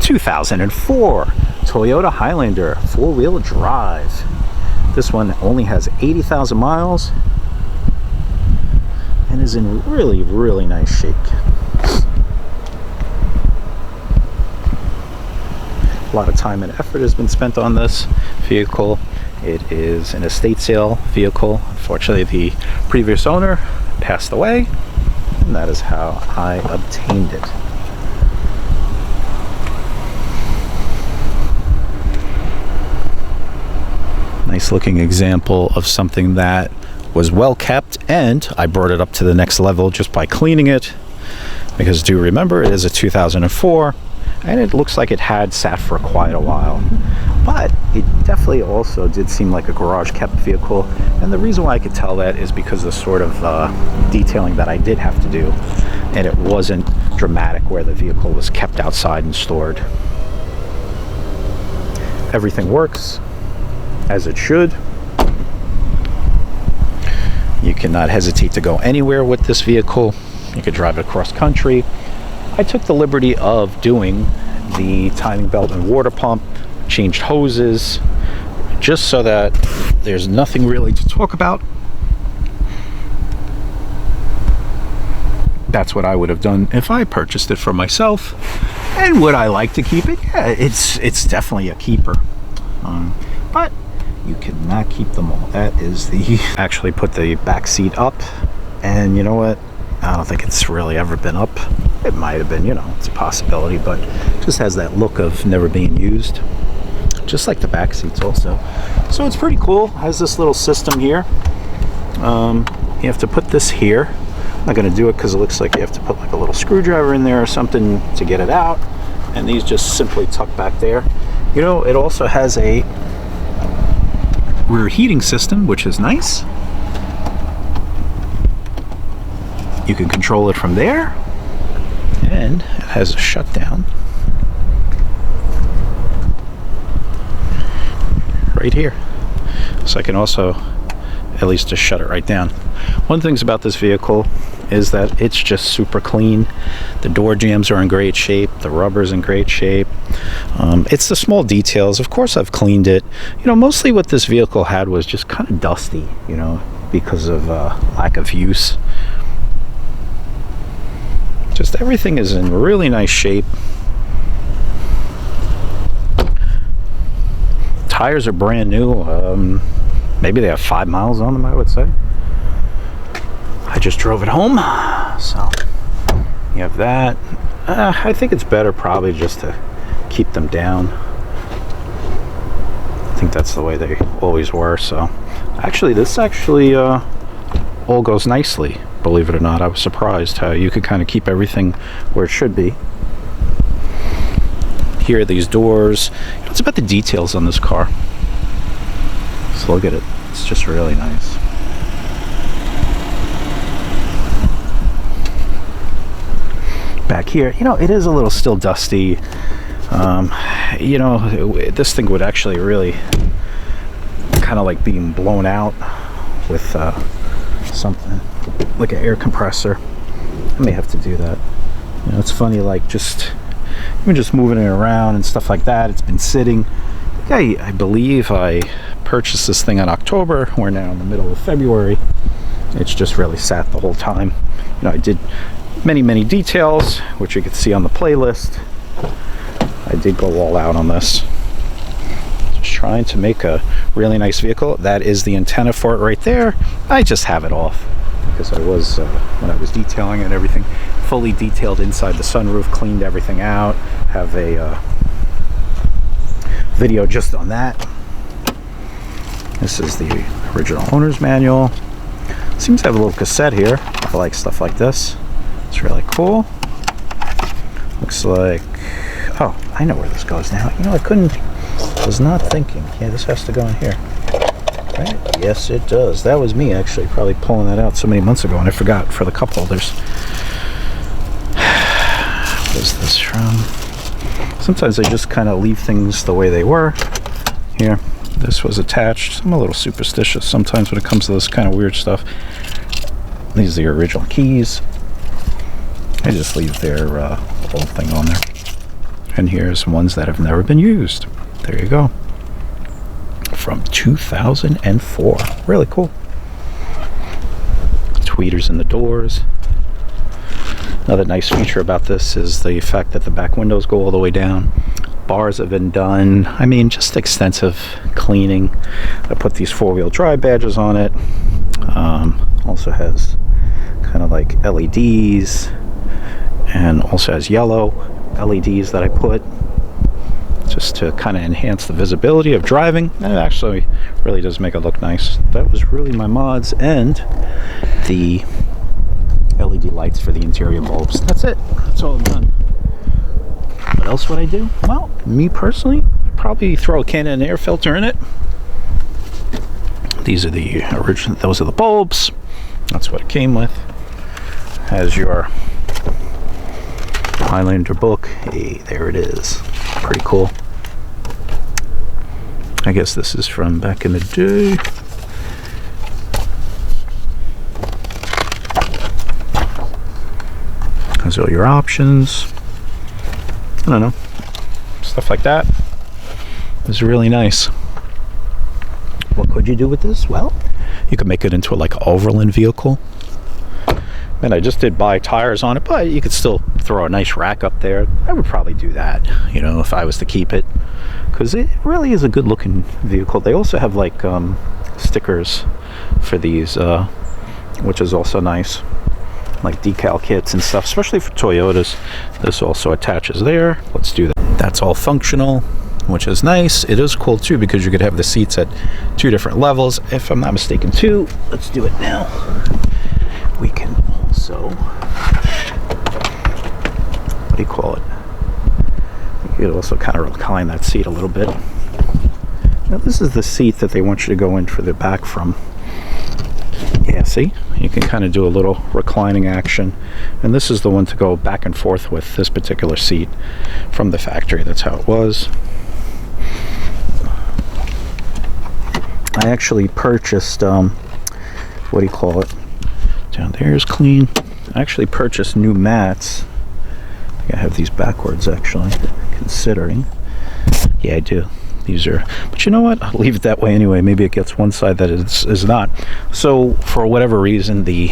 2004 Toyota Highlander four-wheel drive. This one only has 80,000 miles and is in really nice shape. A lot of time and effort has been spent on this vehicle. It is an estate sale vehicle. Unfortunately, the previous owner passed away, and that is how I obtained it. Nice looking example of something that was well kept, and I brought it up to the next level just by cleaning it, because do remember it is a 2004 and it looks like it had sat for quite a while, but it definitely also did seem like a garage kept vehicle. And the reason why I could tell that is because of the sort of detailing that I did have to do, and it wasn't dramatic where the vehicle was kept outside and stored. Everything works as it should. You cannot hesitate to go anywhere with this vehicle. You could drive it across country. I took the liberty of doing the timing belt and water pump, changed hoses, just so that there's nothing really to talk about. That's what I would have done if I purchased it for myself. And would I like to keep it? Yeah, it's definitely a keeper. But you cannot keep them all. That is the... Actually put the back seat up, and you know what? I don't think it's really ever been up. It might have been, you know, it's a possibility, but it just has that look of never being used. Just like the back seats also. So it's pretty cool. It has this little system here. You have to put this here. I'm not going to do it because it looks like you have to put like a little screwdriver in there or something to get it out. And these just simply tuck back there. You know, it also has a rear heating system, which is nice. You can control it from there, and it has a shutdown right here. So I can also at least just shut it right down. One thing about this vehicle is that it's just super clean. The door jambs are in great shape. The rubber's in great shape. It's the small details. Of course, I've cleaned it. You know, mostly what this vehicle had was just kind of dusty, you know, because of lack of use. Just everything is in really nice shape. Tires are brand new. Maybe they have 5 miles on them, I would say. I just drove it home, so you have that. I think it's better probably just to keep them down. I think that's the way they always were. So actually, this all goes nicely. Believe it or not, I was surprised how you could kind of keep everything where it should be. Here are these doors. You know, it's about the details on this car. So look at it. It's just really nice. Back here, you know, it is a little still dusty. You know, this thing would actually really kind of like being blown out with something like an air compressor. I may have to do that. You know, it's funny, like even just moving it around and stuff like that. It's been sitting. I believe I purchased this thing in October. We're now in the middle of February. It's just really sat the whole time. You know, I did many details, which you can see on the playlist. I did go all out on this. Just trying to make a really nice vehicle. That is the antenna for it right there. I just have it off because I was, when I was detailing it and everything, fully detailed inside the sunroof, cleaned everything out. Have a video just on that. This is the original owner's manual. Seems to have a little cassette here. I like stuff like this. It's really cool. Looks like, oh, I know where this goes now. You know, I was not thinking. Yeah, this has to go in here. Right? Yes, it does. That was me actually probably pulling that out so many months ago, and I forgot for the cup holders. What is this from? Sometimes I just kind of leave things the way they were. Here, this was attached. I'm a little superstitious sometimes when it comes to this kind of weird stuff. These are the original keys. I just leave their whole thing on there. And here's ones that have never been used. There you go. From 2004. Really cool. Tweeters in the doors. Another nice feature about this is the fact that the back windows go all the way down. Bars have been done. I mean, just extensive cleaning. I put these 4-wheel drive badges on it. Also has kind of like LEDs, and also has yellow LEDs that I put just to kind of enhance the visibility of driving. And it actually really does make it look nice. That was really my mods, and the LED lights for the interior bulbs. That's it. That's all I've done. What else would I do? Well, me personally, I'd probably throw a Canon air filter in it. These are the original, those are the bulbs. That's what it came with. Has your Highlander book. Hey, there it is. Pretty cool. I guess this is from back in the day. Has all your options. I don't know. Stuff like that. It was really nice. What could you do with this? Well, you could make it into like an overland vehicle. And I just did buy tires on it, but you could still throw a nice rack up there. I would probably do that, you know, if I was to keep it, because it really is a good looking vehicle. They also have like stickers for these, which is also nice, like decal kits and stuff, especially for Toyotas. This also attaches there. Let's do that. That's all functional, which is nice. It is cool too, because you could have the seats at 2 different levels, if I'm not mistaken too. Let's do it now. We can also, what do you call it? You could also kind of recline that seat a little bit. Now this is the seat that they want you to go in for the back from. Yeah, see? You can kind of do a little reclining action. And this is the one to go back and forth with, this particular seat from the factory. That's how it was. I actually purchased, what do you call it? Down there is clean. I actually purchased new mats. I think I have these backwards actually, considering. Yeah, I do. These are, but you know what? I'll leave it that way anyway. Maybe it gets one side that is not. So for whatever reason, the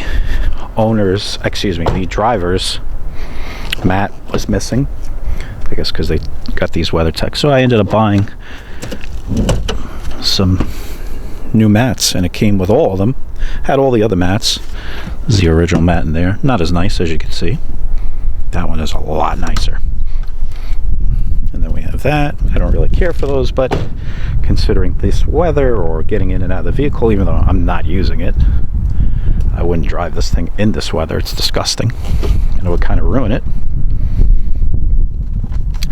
owners, excuse me, the driver's mat was missing. I guess because they got these WeatherTech. So I ended up buying some new mats, and it came with all of them. Had all the other mats. This is the original mat in there. Not as nice as you can see. That one is a lot nicer. And then we have that. I don't really care for those, but considering this weather or getting in and out of the vehicle, even though I'm not using it, I wouldn't drive this thing in this weather. It's disgusting, and it would kind of ruin it.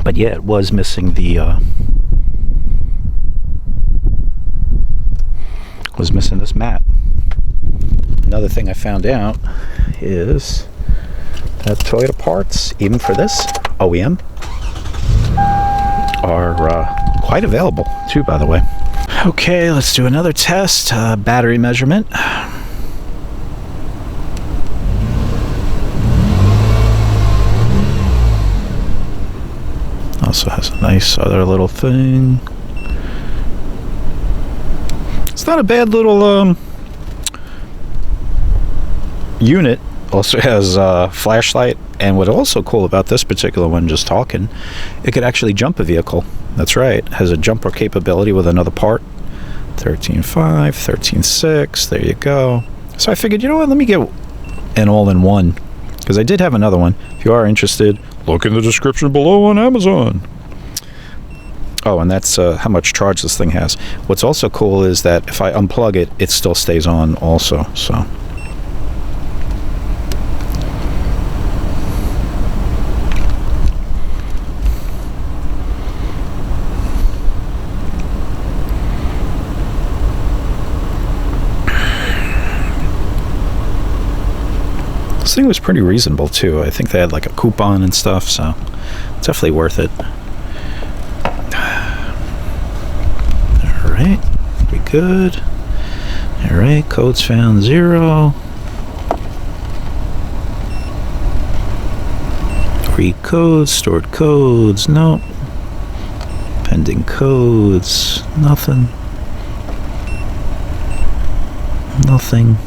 But yeah, it was missing the was missing this mat. Another thing I found out is that Toyota parts, even for this OEM, are quite available too, by the way. Okay, let's do another test. Battery measurement. Also has a nice other little thing. It's not a bad little unit. Also has a flashlight, and what's also cool about this particular one, just talking, it could actually jump a vehicle. That's right, it has a jumper capability with another part. 13.5, 13.6, there you go. So I figured, you know what, let me get an all-in-one, because I did have another one. If you are interested, look in the description below on Amazon. Oh, and that's how much charge this thing has. What's also cool is that if I unplug it, it still stays on also, so. This thing was pretty reasonable too. I think they had like a coupon and stuff, so it's definitely worth it. Alright, we good. Alright, codes found 0. Create codes, stored codes, nope. Pending codes, nothing. Nothing.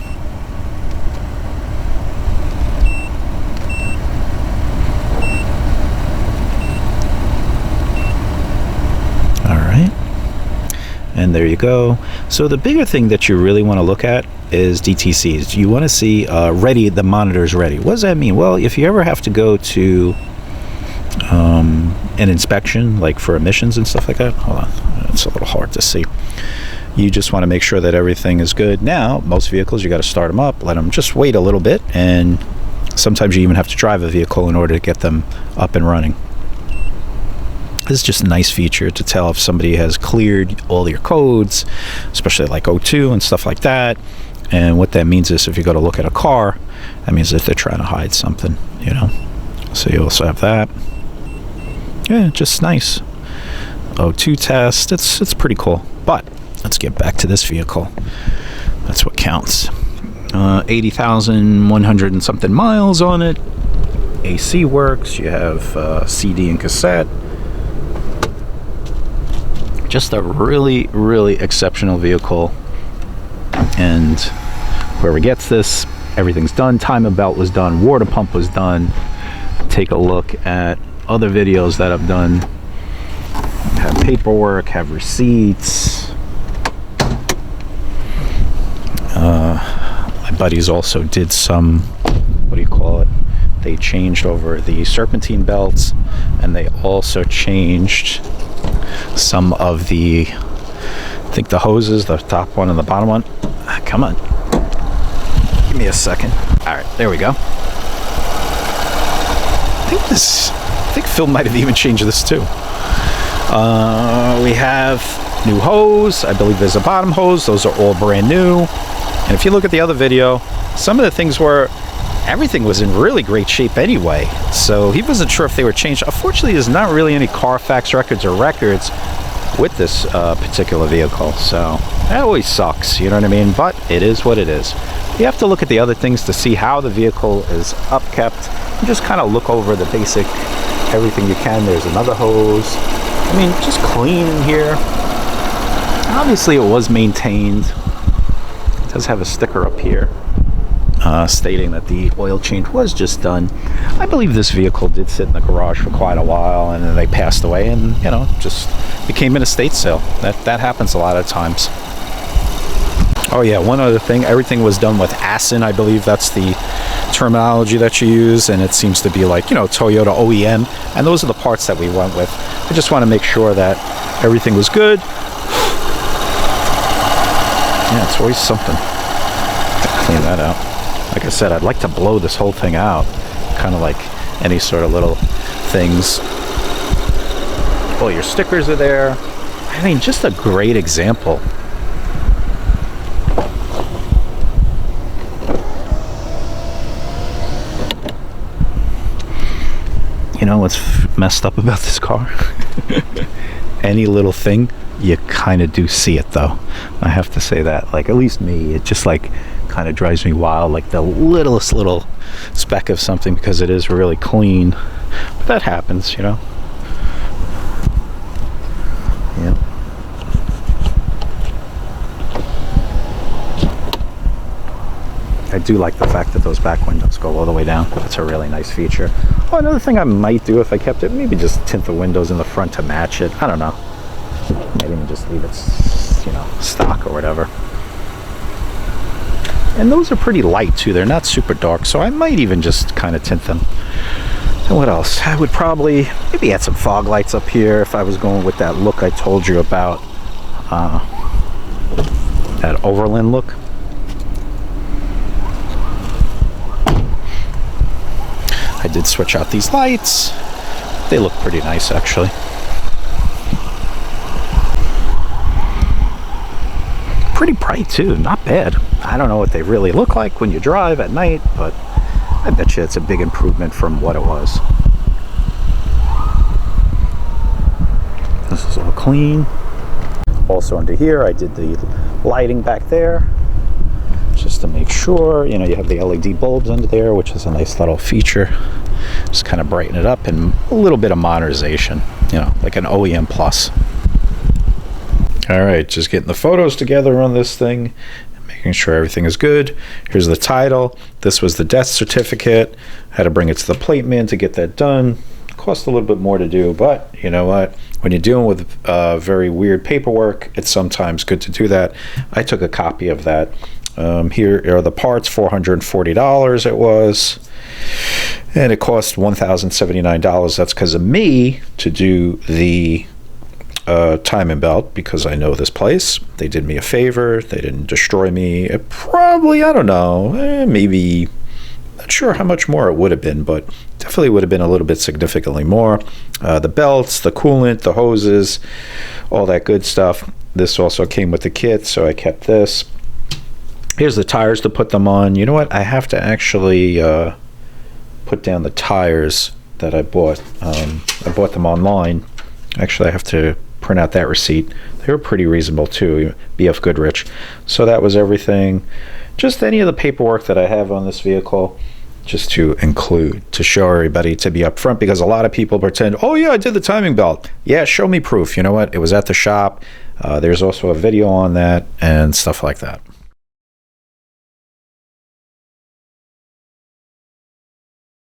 And there you go. So the bigger thing that you really want to look at is DTCs. You want to see ready, the monitor's ready. What does that mean? Well, if you ever have to go to an inspection, like for emissions and stuff like that, hold on, it's a little hard to see. You just want to make sure that everything is good. Now, most vehicles, you got to start them up, let them just wait a little bit, and sometimes you even have to drive a vehicle in order to get them up and running. This is just a nice feature to tell if somebody has cleared all your codes, especially like O2 and stuff like that. And what that means is if you go to look at a car, that means that they're trying to hide something, you know. So you also have that. Yeah, just nice. O2 test, it's pretty cool. But let's get back to this vehicle. That's what counts. 80,100 and something miles on it. AC works. You have CD and cassette. Just a really, really exceptional vehicle. And whoever gets this, everything's done. Timing belt was done. Water pump was done. Take a look at other videos that I've done. Have paperwork, have receipts. My buddies also did some, what do you call it? They changed over the serpentine belts, and they also changed some of the, I think the hoses, the top one and the bottom one. Come on, give me a second. All right, there we go. I think Phil might have even changed this too. We have new hose. I believe there's a bottom hose. Those are all brand new. And if you look at the other video, some of the things were, everything was in really great shape anyway. So he wasn't sure if they were changed. Unfortunately, there's not really any Carfax records or records with this particular vehicle. So that always sucks, you know what I mean? But it is what it is. You have to look at the other things to see how the vehicle is upkept. And just kind of look over the basic, everything you can. There's another hose. I mean, just clean in here. Obviously, it was maintained. It does have a sticker up here stating that the oil change was just done. I believe this vehicle did sit in the garage for quite a while, and then they passed away, and you know, just became an estate sale. That happens a lot of times. Oh yeah, one other thing, everything was done with ASIN. I believe that's the terminology that you use, and it seems to be like, you know, Toyota OEM, and those are the parts that we went with. I just want to make sure that everything was good. Yeah, it's always something. Clean that out. Like I said, I'd like to blow this whole thing out, kind of like any sort of little things. All your stickers are there. I mean, just a great example. You know what's messed up about this car? Any little thing, you kind of do see it though. I have to say that. Like, at least me, it just like kind of drives me wild, like the littlest little speck of something, because it is really clean. But that happens, you know. Yeah. I do like the fact that those back windows go all the way down. That's a really nice feature. Oh, another thing I might do if I kept it, maybe just tint the windows in the front to match it. I don't know. Maybe even just leave it, you know, stock or whatever. And those are pretty light too. They're not super dark, so I might even just kind of tint them. And what else? I would probably maybe add some fog lights up here if I was going with that look I told you about. That Overland look. I did switch out these lights. They look pretty nice actually. Pretty bright too, not bad. I don't know what they really look like when you drive at night, but I bet you it's a big improvement from what it was. This is all clean. Also under here, I did the lighting back there, just to make sure, you know, you have the LED bulbs under there, which is a nice little feature Just kind of brighten it up and a little bit of modernization, you know, like an OEM plus. All right, just getting the photos together on this thing, making sure everything is good. Here's the title. This was the death certificate. Had to bring it to the plate man to get that done. Cost a little bit more to do, but you know what? When you're dealing with very weird paperwork, it's sometimes good to do that. I took a copy of that. Here are the parts, $440 it was. And it cost $1,079. That's because of me to do the timing belt, because I know this place. They did me a favor. They didn't destroy me. It probably, I don't know, maybe, not sure how much more it would have been, but definitely would have been a little bit significantly more. The belts, the coolant, the hoses, all that good stuff. This also came with the kit, so I kept this. Here's the tires to put them on. You know what? I have to actually put down the tires that I bought. I bought them online. Actually, I have to print out that receipt. They were pretty reasonable too, BF Goodrich. So that was everything. Just any of the paperwork that I have on this vehicle, just to include, to show everybody, to be upfront, because a lot of people pretend, oh yeah, I did the timing belt. Yeah, show me proof. You know what? It was at the shop. There's also a video on that and stuff like that.